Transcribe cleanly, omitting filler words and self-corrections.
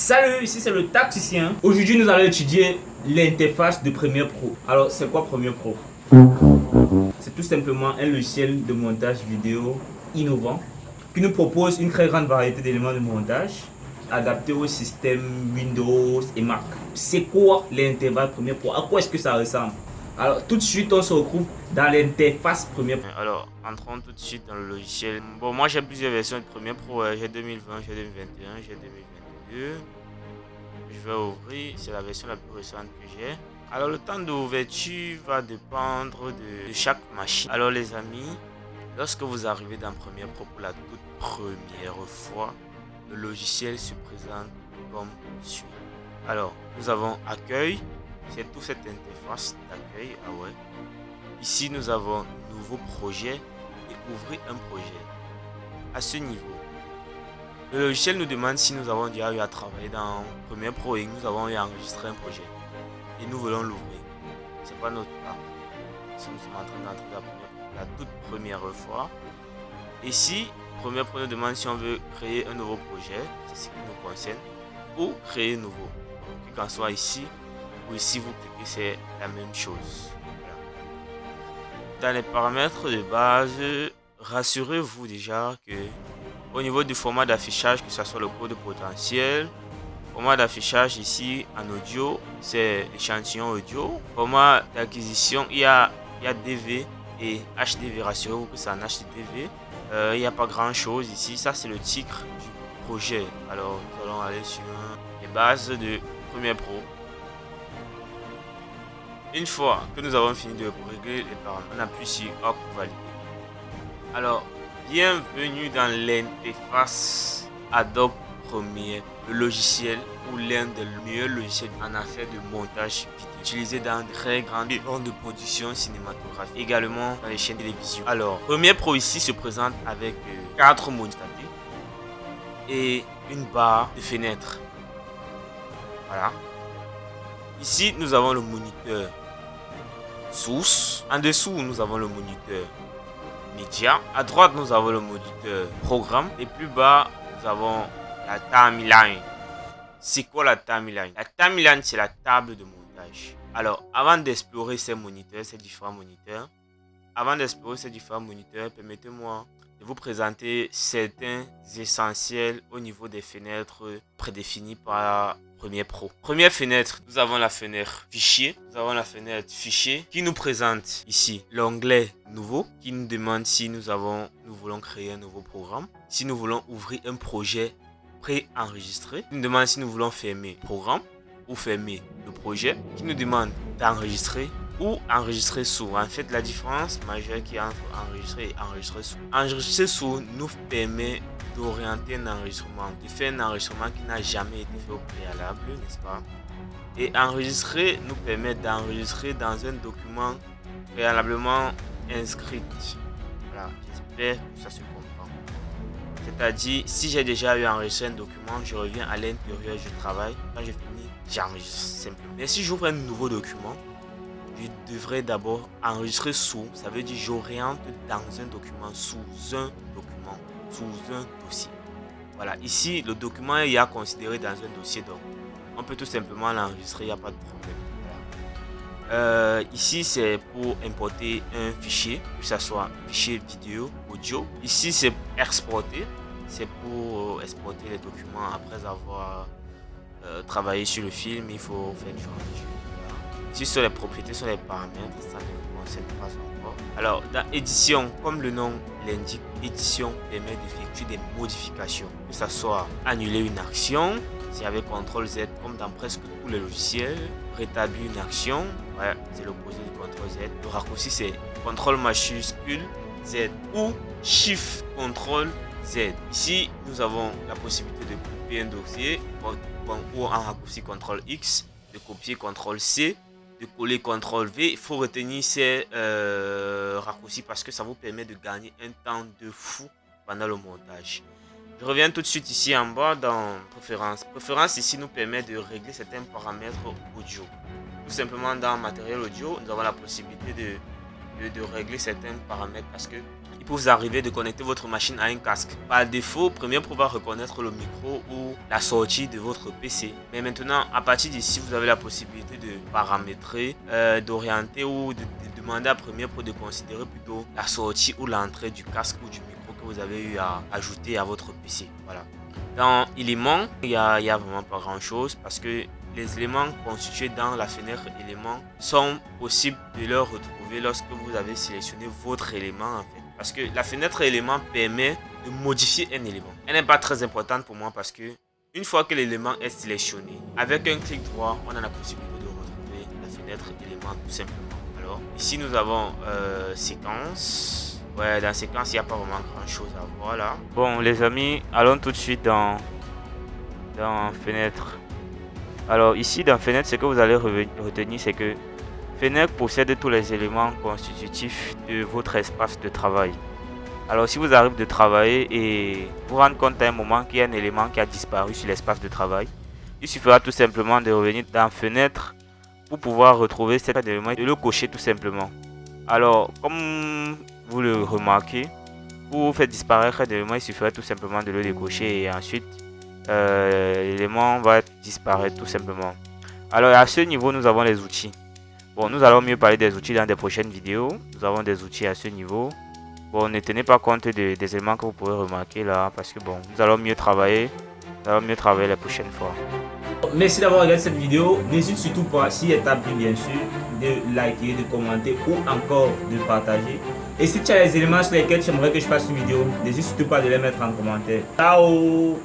Salut, ici c'est le tacticien. Aujourd'hui nous allons étudier l'interface de Premiere Pro. Alors c'est quoi Premiere Pro? C'est tout simplement un logiciel de montage vidéo innovant qui nous propose une très grande variété d'éléments de montage adaptés au système Windows et Mac. C'est quoi l'interface Premiere Pro? À quoi est-ce que ça ressemble? Alors tout de suite on se retrouve dans l'interface Premiere Pro. Alors entrons tout de suite dans le logiciel. Bon, moi j'ai plusieurs versions de Premiere Pro. J'ai 2020, j'ai 2021, j'ai 2022. Je vais ouvrir, c'est la version la plus récente que j'ai. Alors le temps d'ouverture va dépendre de chaque machine. Alors les amis, lorsque vous arrivez dans Premiere Pro pour la toute première fois, le logiciel se présente comme suit. Alors nous avons accueil, c'est toute cette interface d'accueil. Ah ouais. Ici nous avons nouveau projet et ouvrir un projet. À ce niveau, le logiciel nous demande si nous avons déjà eu à travailler dans Premiere Pro et nous avons eu à enregistrer un projet. Et nous voulons l'ouvrir. C'est pas notre cas. Si nous sommes en train d'entrer dans Premiere Pro la toute première fois. Ici, Premiere Pro nous demande si on veut créer un nouveau projet. C'est ce qui nous concerne. Ou créer nouveau. Donc, qu'en soit ici ou ici, vous cliquez, c'est la même chose. Voilà. Dans les paramètres de base, rassurez-vous déjà que au niveau du format d'affichage, que ce soit le code potentiel, format d'affichage ici en audio, c'est l'échantillon audio. Format d'acquisition, il y a DV et HDV. Rassurez-vous que c'est en HDV. Il n'y a pas grand chose ici. Ça, c'est le titre du projet. Alors, nous allons aller sur les bases de Premiere Pro. Une fois que nous avons fini de régler les paramètres, on appuie sur OK pour valider. Alors, bienvenue dans l'interface Adobe Premiere, le logiciel ou l'un des meilleurs logiciels en affaires de montage vidéo, utilisé dans de très grandes bandes de production cinématographique, également dans les chaînes de télévision. Alors, Premiere Pro ici se présente avec 4 moniteurs et une barre de fenêtre. Voilà. Ici, nous avons le moniteur source. En dessous, nous avons le moniteur média. À droite, nous avons le moniteur programme. Et plus bas, nous avons la timeline. C'est quoi la timeline? La timeline, c'est la table de montage. Alors, avant d'explorer ces moniteurs, ces différents moniteurs, permettez-moi de vous présenter certains essentiels au niveau des fenêtres prédéfinies par Premiere Pro. Première fenêtre, nous avons la fenêtre fichier. Nous avons la fenêtre fichier qui nous présente ici l'onglet nouveau qui nous demande si nous voulons créer un nouveau programme, si nous voulons ouvrir un projet pré-enregistré, qui nous demande si nous voulons fermer le programme ou fermer le projet, qui nous demande d'enregistrer ou enregistrer sous. En fait, la différence majeure qui est entre enregistrer et enregistrer sous. Enregistrer sous nous permet d'orienter un enregistrement, de faire un enregistrement qui n'a jamais été fait au préalable, n'est-ce pas? Et enregistrer nous permet d'enregistrer dans un document préalablement inscrit. Voilà, j'espère que ça se comprend. C'est-à-dire, si j'ai déjà eu à enregistrer un document, je reviens à l'intérieur, je travaille. Quand je finis, j'enregistre simplement. Mais si j'ouvre un nouveau document, je devrais d'abord enregistrer sous. Ça veut dire j'oriente dans un document, sous un dossier. Voilà, ici le document est à considérer dans un dossier, donc on peut tout simplement l'enregistrer, il n'y a pas de problème. Voilà. Ici c'est pour importer un fichier, que ce soit fichier vidéo, audio. Ici c'est exporter, c'est pour exporter les documents après avoir travaillé sur le film, il faut faire du rendu. Ici sur les propriétés, sur les paramètres, ça ne me concerne pas encore. Alors dans édition, comme le nom l'indique, édition permet d'effectuer des modifications, que ce soit annuler une action, c'est avec CTRL Z comme dans presque tous les logiciels, rétablir une action, ouais, c'est l'opposé du CTRL Z. Le raccourci c'est CTRL majuscule Z ou Shift CTRL Z. Ici nous avons la possibilité de copier un dossier ou en raccourci CTRL X, de copier CTRL C, de coller CTRL V. Il faut retenir ces raccourcis parce que ça vous permet de gagner un temps de fou pendant le montage. Je reviens tout de suite ici en bas dans préférences. Préférences ici nous permet de régler certains paramètres audio. Tout simplement dans matériel audio, nous avons la possibilité de régler certains paramètres parce que il peut vous arriver de connecter votre machine à un casque. Par défaut, Premiere Pro va reconnaître le micro ou la sortie de votre PC. Mais maintenant, à partir d'ici, vous avez la possibilité de paramétrer, d'orienter ou de demander à Premiere Pro de considérer plutôt la sortie ou l'entrée du casque ou du micro que vous avez eu à ajouter à votre PC. Voilà. Dans éléments, il y a vraiment pas grand chose parce que les éléments constitués dans la fenêtre éléments sont possibles de leur retrouver lorsque vous avez sélectionné votre élément en fait. Parce que la fenêtre élément permet de modifier un élément. Elle n'est pas très importante pour moi parce que une fois que l'élément est sélectionné, avec un clic droit, on a la possibilité de retrouver la fenêtre élément tout simplement. Alors ici nous avons séquence. Ouais, dans séquence, il n'y a pas vraiment grand chose à voir là. Bon les amis, allons tout de suite dans fenêtre. Alors ici dans fenêtre, ce que vous allez retenir, c'est que fenêtre possède tous les éléments constitutifs de votre espace de travail. Alors si vous arrivez de travailler et vous rendre compte à un moment qu'il y a un élément qui a disparu sur l'espace de travail, il suffira tout simplement de revenir dans fenêtre pour pouvoir retrouver cet élément et de le cocher tout simplement. Alors comme vous le remarquez, pour faire disparaître l'élément, il suffira tout simplement de le décocher et ensuite l'élément va disparaître tout simplement. Alors à ce niveau, nous avons les outils. Bon, nous allons mieux parler des outils dans des prochaines vidéos. Nous avons des outils à ce niveau. Bon, ne tenez pas compte des éléments que vous pouvez remarquer là parce que bon, nous allons mieux travailler. La prochaine fois. Merci d'avoir regardé cette vidéo. N'hésite surtout pas, si elle t'a plu bien sûr, de liker, de commenter ou encore de partager. Et si tu as les éléments sur lesquels tu aimerais que je fasse une vidéo, n'hésite surtout pas de les mettre en commentaire. Ciao!